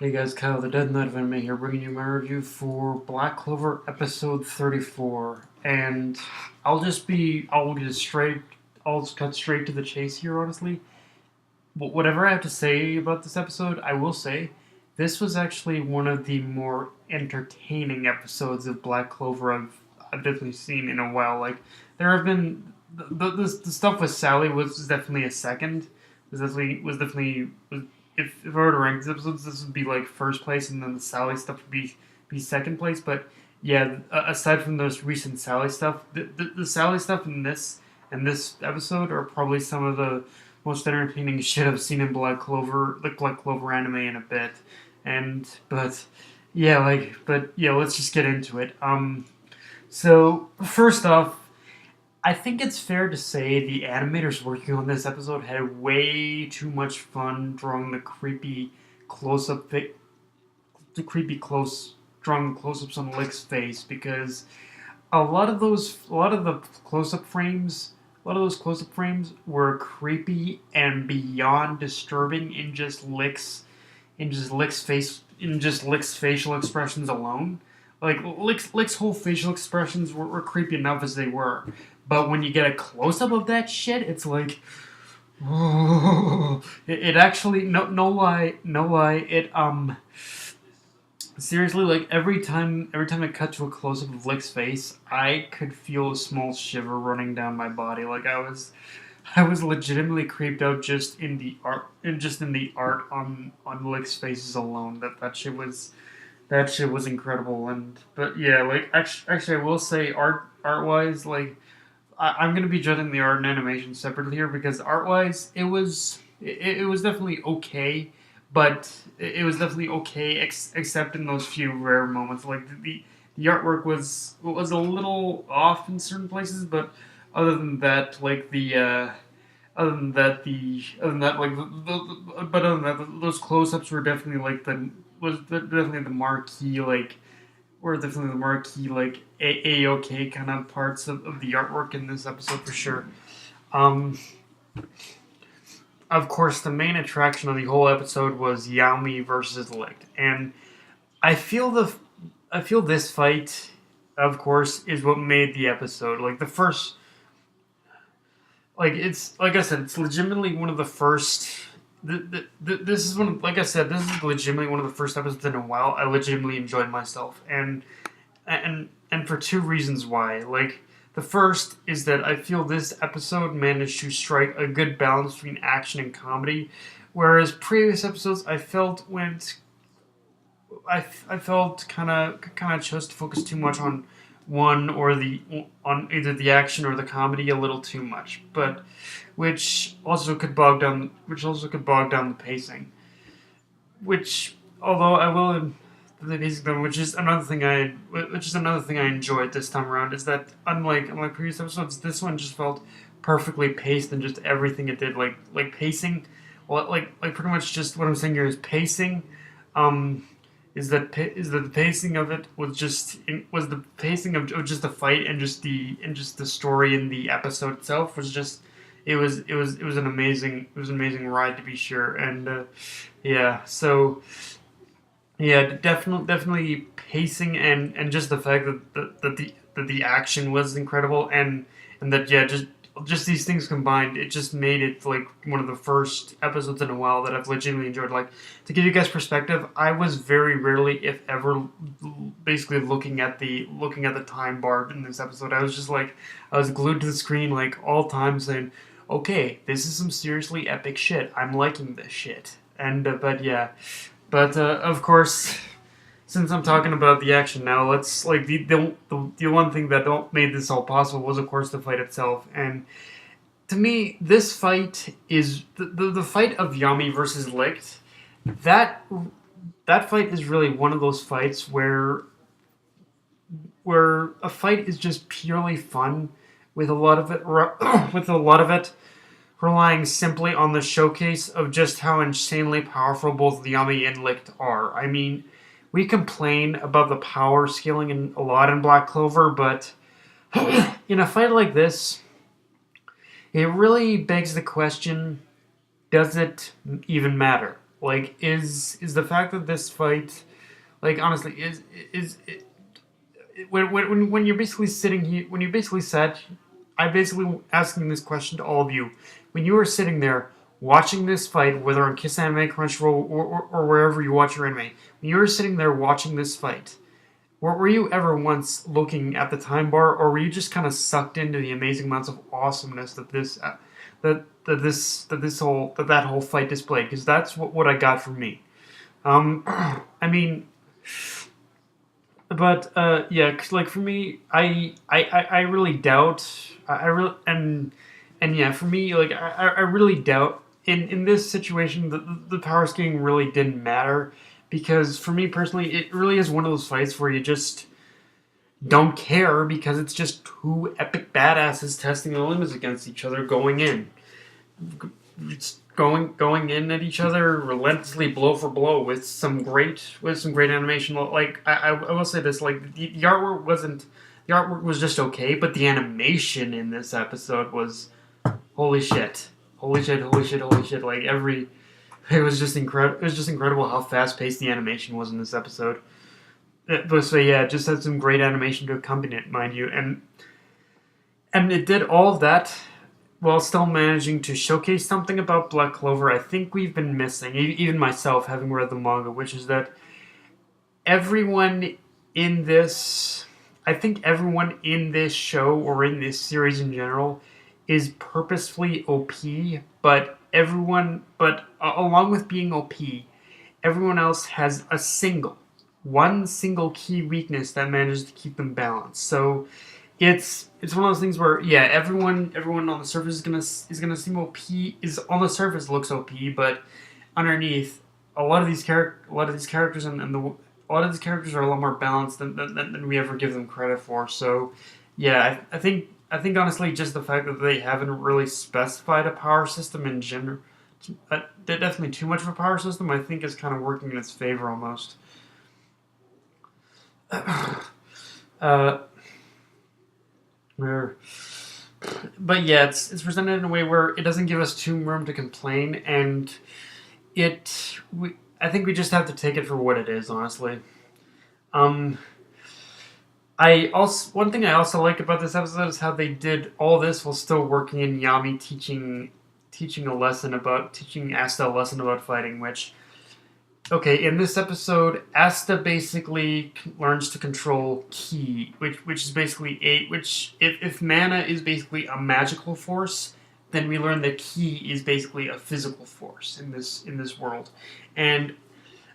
Hey guys, Kyle the Dead Knight of Anime here, bringing you my review for Black Clover episode 34. And I'll just cut straight to the chase here, honestly. Whatever I have to say about this episode, I will say this was actually one of the more entertaining episodes of Black Clover I've definitely seen in a while. Like, there have been, the stuff with Sally was definitely a second. If I were to rank these episodes, this would be like first place, and then the Sally stuff would be second place. But yeah, aside from those recent Sally stuff, the Sally stuff in this episode are probably some of the most entertaining shit I've seen in Black Clover anime in a bit. And but yeah, let's just get into it. So first off, I think it's fair to say the animators working on this episode had way too much fun drawing close up, the creepy close, drawing close-ups on Licht's face because a lot of the close-up frames, a lot of those close-up frames were creepy and beyond disturbing in just Licht's facial expressions alone. Like Licht's whole facial expressions were creepy enough as they were, but when you get a close up of that shit, it's like, it actually no lie seriously, like every time it cut to a close up of Licht's face, I could feel a small shiver running down my body. Like I was legitimately creeped out just in the art on Licht's faces alone. That shit was incredible. And but yeah, like actually I will say art wise, like I'm gonna be judging the art and animation separately here because art wise it was definitely okay, but it was definitely okay except in those few rare moments. Like the artwork was a little off in certain places, but other than that, like the other than that, like but other than that, those close-ups were definitely like definitely the marquee like were definitely the marquee like okay kind of parts of the artwork in this episode for sure. Um, of course, the main attraction of the whole episode was Yami versus Licht, and I feel the I feel this fight, of course, is what made the episode like the first like it's like I said, it's legitimately one of the first. This is one of, like I said, this is legitimately one of the first episodes in a while I legitimately enjoyed myself, and for two reasons why. Like the first is that I feel this episode managed to strike a good balance between action and comedy, whereas previous episodes I felt kind of chose to focus too much on on either the action or the comedy a little too much, but which also could bog down the pacing. Which although I will the pacing, which is another thing I enjoyed this time around is that unlike previous episodes, this one just felt perfectly paced and just everything it did like pacing. Well, like pretty much just what I'm saying here is pacing. Um, is that the pacing of it was the pacing of just the fight and just the story in the episode itself was just it was an amazing ride to be sure. And yeah so yeah, definitely pacing and just the fact that the action was incredible, and that yeah, just these things combined, it just made it like one of the first episodes in a while that I've legitimately enjoyed. Like to give you guys perspective, I was very rarely, if ever, basically looking at the time bar in this episode. I was just like I was glued to the screen like all time saying, "Okay, this is some seriously epic shit. I'm liking this shit." And but yeah, but of course, since I'm talking about the action now, let's like the one thing that don't made this all possible was of course the fight itself. And to me, this fight is the fight of Yami versus Licht. That that fight is really one of those fights where a fight is just purely fun with a lot of it with a lot of it relying simply on the showcase of just how insanely powerful both Yami and Licht are. I mean, we complain about the power scaling a lot in Black Clover, but in a fight like this, it really begs the question: does it even matter? Like, is the fact that this fight, like, honestly, is when you're basically sitting here, when you basically sat, I basically asking this question to all of you. When you were sitting there watching this fight, whether on Kiss Anime, Crunchyroll, or wherever you watch your anime, when you were sitting there watching this fight, were you ever once looking at the time bar, or were you just kind of sucked into the amazing amounts of awesomeness that that whole fight displayed? Because that's what I got from me. I mean, but yeah, 'cause, like for me, I really doubt. I really and yeah, for me, like I really doubt in this situation the power scaling really didn't matter because for me personally, it really is one of those fights where you just don't care because it's just two epic badasses testing the limits against each other going in. It's going in at each other relentlessly blow for blow with some great animation. Like I will say this, like the artwork was just okay, but the animation in this episode was holy shit. Holy shit, holy shit, holy shit. Like it was just incredible. It was just incredible how fast paced the animation was in this episode. But so yeah, it just had some great animation to accompany it, mind you, and it did all of that while still managing to showcase something about Black Clover I think we've been missing, even myself having read the manga, which is that everyone in this, I think everyone in this show or in this series in general is purposefully OP, but along with being OP, everyone else has one single key weakness that manages to keep them balanced. So it's one of those things where yeah, everyone on the surface is gonna seem OP, is on the surface looks OP, but underneath a lot of these characters a lot of these characters are a lot more balanced than we ever give them credit for. So yeah, I think honestly just the fact that they haven't really specified a power system in general, definitely too much of a power system, I think is kind of working in its favor almost. uh, where, but yeah, it's presented in a way where it doesn't give us too room to complain, and I think we just have to take it for what it is, honestly. Um, one thing I also like about this episode is how they did all this while still working in Yami teaching Asta a lesson about fighting, which okay, in this episode, Asta basically learns to control ki, which is basically which if mana is basically a magical force, then we learn that ki is basically a physical force in this world. And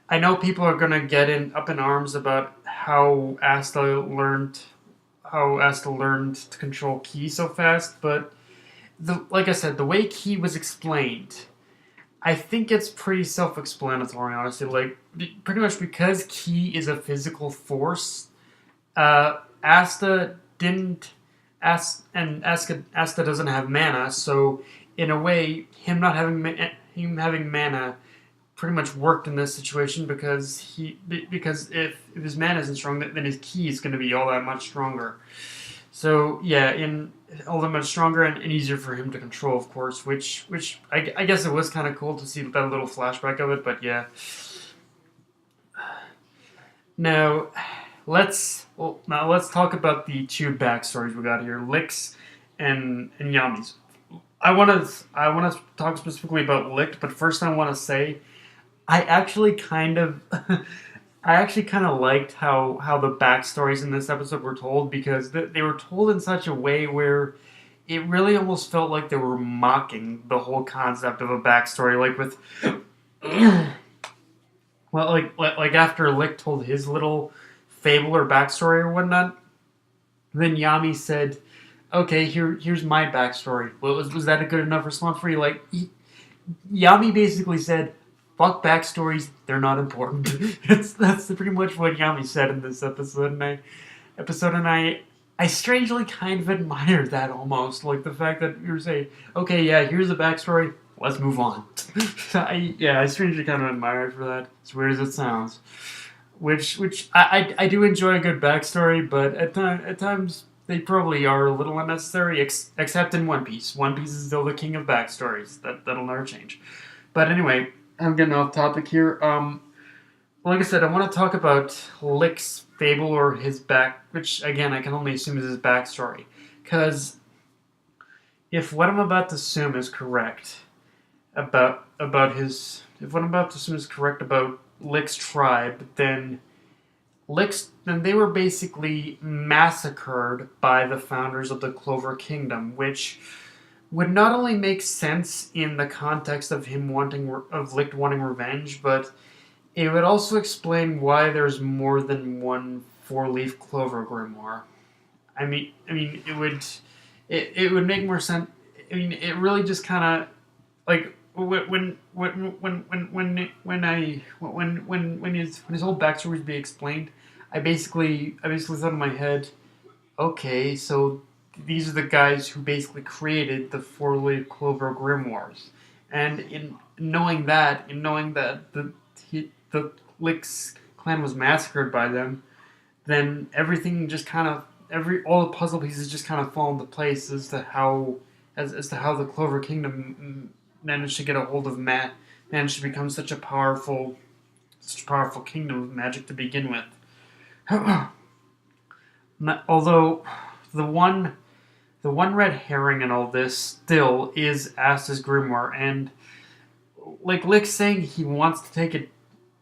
I know people are gonna get up in arms about how Asta learned to control ki so fast, but like I said, the way ki was explained, I think it's pretty self-explanatory, honestly. Like, pretty much because ki is a physical force, Asta didn't. Asta doesn't have mana, so in a way, him having mana pretty much worked in this situation because if his mana isn't strong, then his ki is going to be all that much stronger. So yeah, in all that much stronger and easier for him to control, of course. Which I guess it was kind of cool to see that little flashback of it. But yeah. Now let's talk about the two backstories we got here, Licht's and Yami's. I want to talk specifically about Licht, but first I want to say I actually kind of liked how the backstories in this episode were told because they were told in such a way where it really almost felt like they were mocking the whole concept of a backstory, like with well, like after Licht told his little fable or backstory or whatnot, then Yami said, "Okay, here's my backstory." Well, was that a good enough response for you? Like, Yami basically said, "Fuck backstories, they're not important." That's pretty much what Yami said in this episode, and I strangely kind of admire that almost, like the fact that you're saying, "Okay, yeah, here's the backstory, let's move on." I strangely kind of admire it for that. As weird as it sounds, which I do enjoy a good backstory, but at times they probably are a little unnecessary, except in One Piece. One Piece is still the king of backstories. That'll never change. But anyway, I'm getting off topic here. Like I said, I want to talk about Licht's fable or his back, which again I can only assume is his backstory, because if what I'm about to assume is correct about his, if what I'm about to assume is correct about Licht's tribe, then they were basically massacred by the founders of the Clover Kingdom, which would not only make sense in the context of him of Licht wanting revenge, but it would also explain why there's more than one four-leaf clover grimoire. It would make more sense. I mean, it really just kind of like when his whole backstory was being explained, I basically thought in my head, okay, so these are the guys who basically created the four-leaf clover grimoires, and in knowing that the Lick's clan was massacred by them, then everything just kind of all the puzzle pieces just kind of fall into place as to how the Clover Kingdom managed to get a hold of managed to become such a powerful kingdom of magic to begin with. Although the one the one red herring in all this still is Asta's grimoire, and like Lick saying he wants to take it,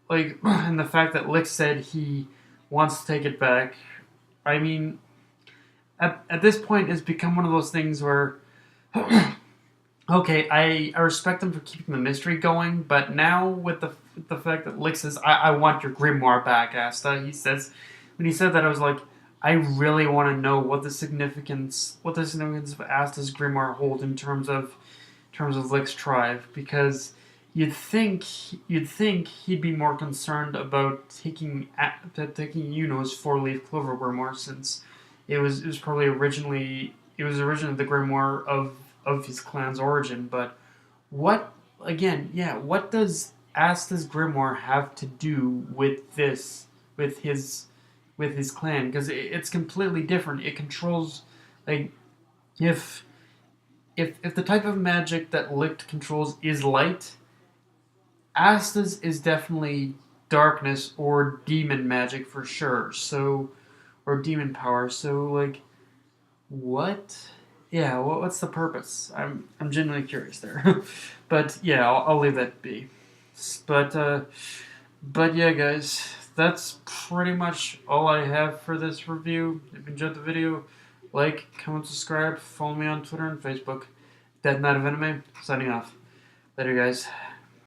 like, and the fact that Lick said he wants to take it back. I mean, at this point, it's become one of those things where, okay, I respect them for keeping the mystery going, but now with the fact that Lick says, I want your grimoire back, Asta, when he said that, I was like, I really want to know what the significance of Asta's grimoire holds in terms of Lick's tribe, because you'd think he'd be more concerned about taking Yuno's four-leaf clover grimoire, since it was probably originally the grimoire of his clan's origin. But what does Asta's grimoire have to do with this with his clan? Because it's completely different. It controls, like, if if the type of magic that Licht controls is light, Asta's is definitely darkness or demon magic for sure. So, or demon power. So, like, what? Yeah, what's the purpose? I'm genuinely curious there. But yeah, I'll leave that be. But but yeah, guys, that's pretty much all I have for this review. If you enjoyed the video, like, comment, subscribe, follow me on Twitter and Facebook. Dead Knight of Anime, signing off. Later, guys.